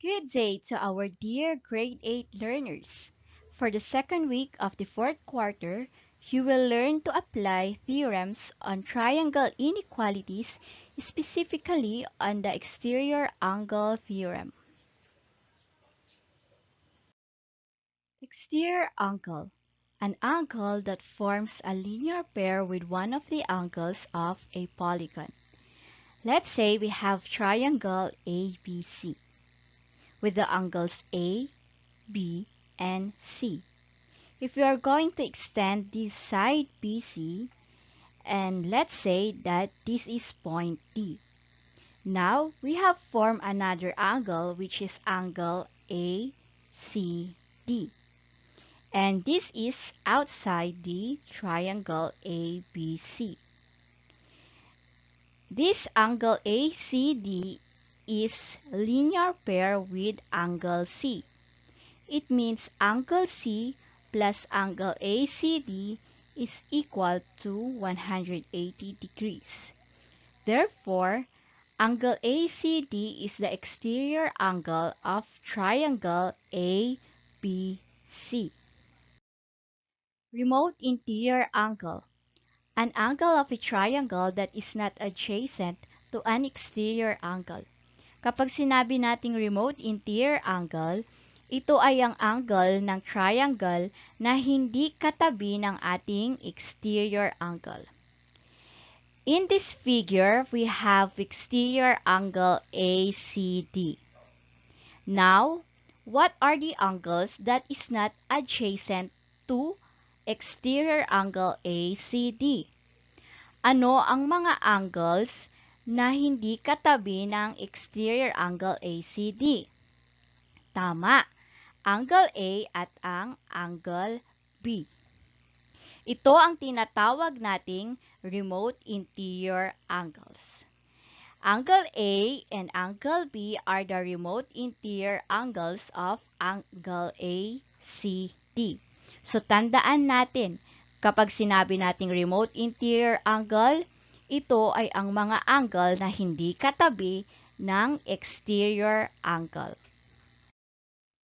Good day to our dear grade 8 learners. For the second week of the fourth quarter, you will learn to apply theorems on triangle inequalities, specifically on the exterior angle theorem. Exterior angle. An angle that forms a linear pair with one of the angles of a polygon. Let's say we have triangle ABC with the angles A, B, and C. If we are going to extend this side BC, and let's say that this is point D. Now, we have formed another angle which is angle ACD. And this is outside the triangle ABC. This angle ACD is linear pair with angle C. It means angle C plus angle ACD is equal to 180 degrees. Therefore, angle ACD is the exterior angle of triangle ABC. Remote interior angle. An angle of a triangle that is not adjacent to an exterior angle. Kapag sinabi nating remote interior angle, ito ay ang angle ng triangle na hindi katabi ng ating exterior angle. In this figure, we have exterior angle ACD. Now, what are the angles that is not adjacent to exterior angle ACD? Ano ang mga angles na hindi katabi ng exterior angle ACD? Tama, angle A at ang angle B. Ito ang tinatawag nating remote interior angles. Angle A and angle B are the remote interior angles of angle ACD. So, tandaan natin, kapag sinabi nating remote interior angle, ito ay ang mga angle na hindi katabi ng exterior angle.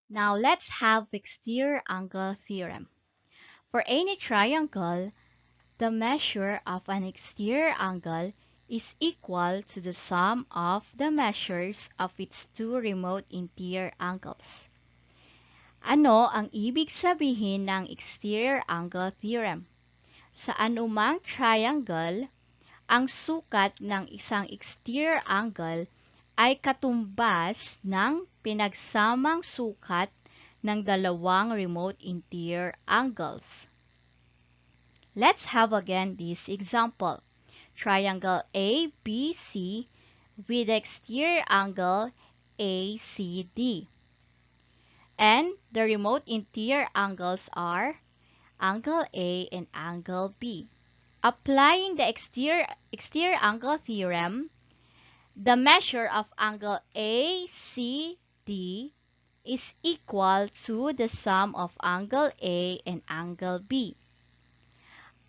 Now, let's have exterior angle theorem. For any triangle, the measure of an exterior angle is equal to the sum of the measures of its two remote interior angles. Ano ang ibig sabihin ng exterior angle theorem? Sa anumang triangle, ang sukat ng isang exterior angle ay katumbas ng pinagsamang sukat ng dalawang remote interior angles. Let's have again this example. Triangle ABC with exterior angle ACD. And the remote interior angles are angle A and angle B. Applying the exterior angle theorem, the measure of angle ACD is equal to the sum of angle A and angle B.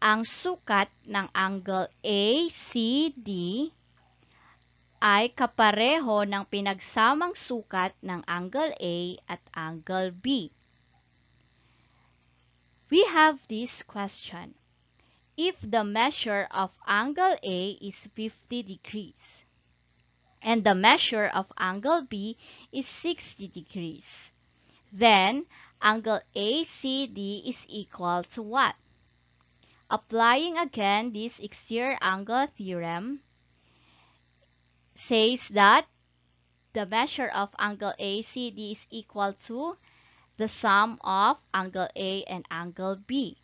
Ang sukat ng angle ACD ay kapareho ng pinagsamang sukat ng angle A at angle B. We have this question. If the measure of angle A is 50 degrees and the measure of angle B is 60 degrees, then angle ACD is equal to what? Applying again this exterior angle theorem, says that the measure of angle ACD is equal to the sum of angle A and angle B.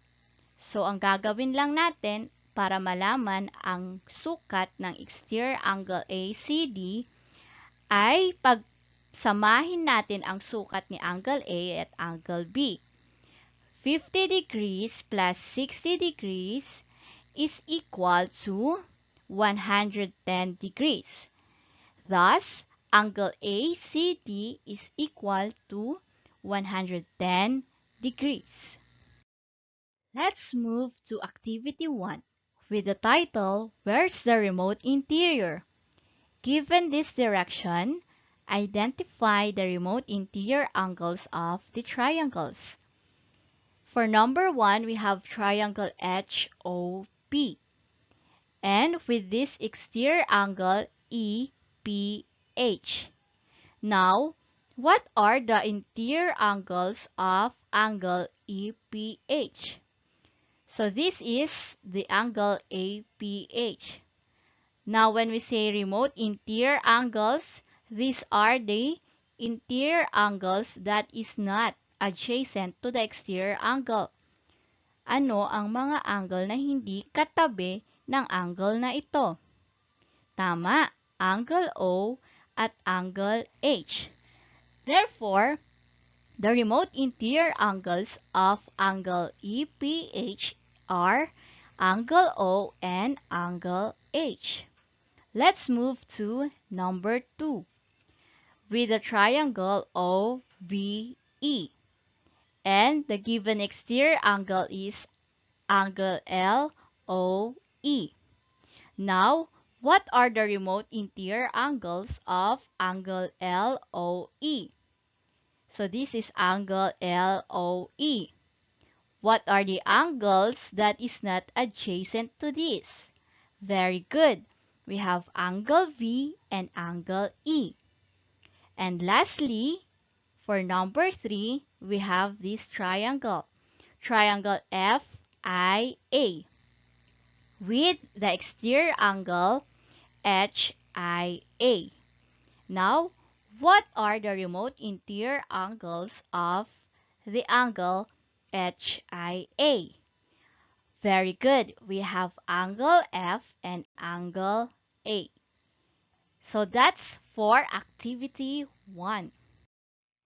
So, ang gagawin lang natin para malaman ang sukat ng exterior angle ACD ay pagsamahin natin ang sukat ni angle A at angle B. 50 degrees plus 60 degrees is equal to 110 degrees. Thus, angle ACD is equal to 110 degrees. Let's move to Activity 1 with the title, Where's the Remote Interior? Given this direction, Identify the remote interior angles of the triangles. For number 1, we have triangle HOP. And with this exterior angle EPH. Now, what are the interior angles of angle EPH? So this is the angle APH. Now, when we say remote interior angles, these are the interior angles that is not adjacent to the exterior angle. Ano ang mga angle na hindi katabi ng angle na ito? Tama, angle O at angle H. Therefore, the remote interior angles of angle EPH are angle O and angle H. Let's move to number 2 with the triangle OVE. And the given exterior angle is angle LOE. Now, what are the remote interior angles of angle LOE? So this is angle LOE. What are the angles that is not adjacent to this? Very good. We have angle V and angle E. And lastly, for number 3, we have this triangle. Triangle FIA with the exterior angle HIA. Now, what are the remote interior angles of the angle HIA? Very good. We have angle F and angle A. So that's for activity 1.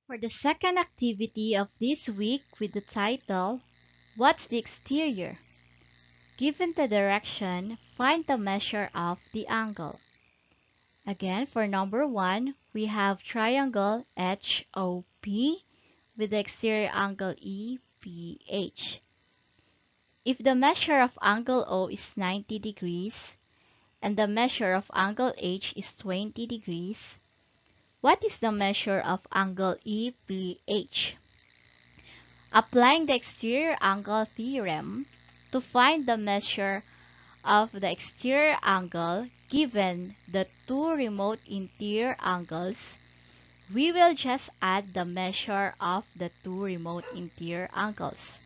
For the second activity of this week with the title, What's the exterior? Given the direction, find the measure of the angle. Again, for number 1, we have triangle HOP with the exterior angle EPH. If the measure of angle O is 90 degrees and the measure of angle H is 20 degrees, what is the measure of angle EPH? Applying the exterior angle theorem to find the measure of the exterior angle given the two remote interior angles, we will just add the measure of the two remote interior angles.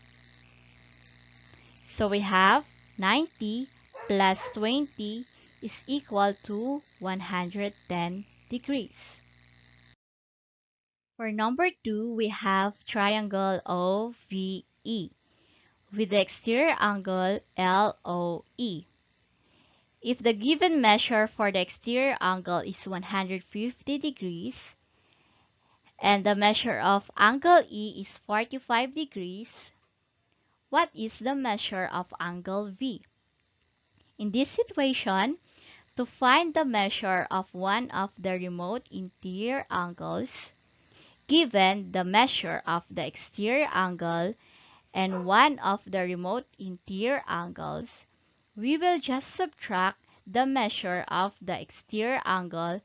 So we have 90 plus 20 is equal to 110 degrees. For number 2, we have triangle OVE with the exterior angle LOE. If the given measure for the exterior angle is 150 degrees and the measure of angle E is 45 degrees, what is the measure of angle V? In this situation, to find the measure of one of the remote interior angles, given the measure of the exterior angle and one of the remote interior angles, we will just subtract the measure of the exterior angle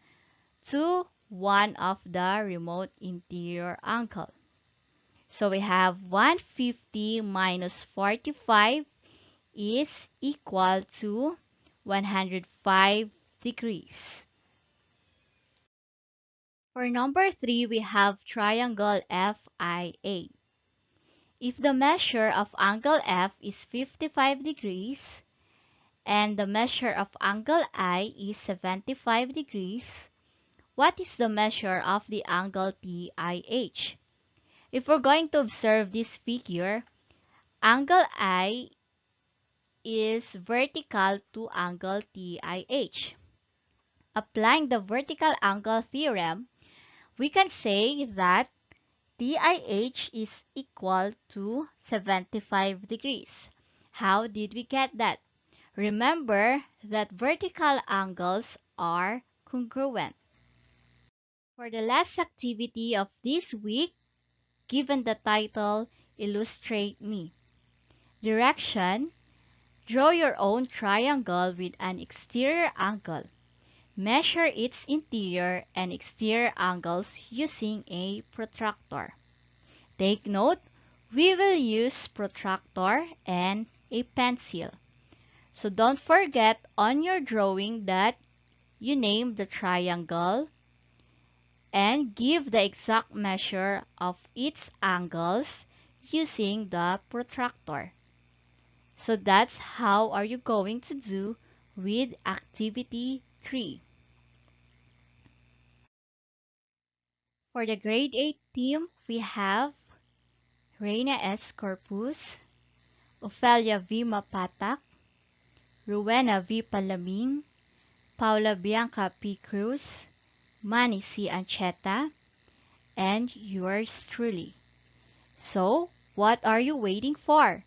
to one of the remote interior angle. So we have 150 minus 45 is equal to 105 degrees. For number 3, we have triangle FIA. If the measure of angle F is 55 degrees and the measure of angle I is 75 degrees, what is the measure of the angle TIH? If we're going to observe this figure, angle I is vertical to angle TIH. Applying the vertical angle theorem, we can say that TIH is equal to 75 degrees. How did we get that? Remember that vertical angles are congruent. For the last activity of this week, given the title, Illustrate Me. Direction, draw your own triangle with an exterior angle. Measure its interior and exterior angles using a protractor. Take note, we will use protractor and a pencil. So don't forget on your drawing that you name the triangle and give the exact measure of its angles using the protractor. So that's how are you going to do with activity 3. For the grade 8 team, we have Reina S. Corpus, Ofelia V. Mapatak, Rowena V. Palaming, Paula Bianca P. Cruz, Manny C. Ancheta, and yours truly. So, what are you waiting for?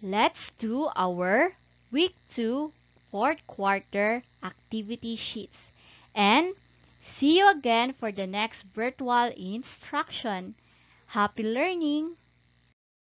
Let's do our week 2 fourth quarter activity sheets. And see you again for the next virtual instruction. Happy learning!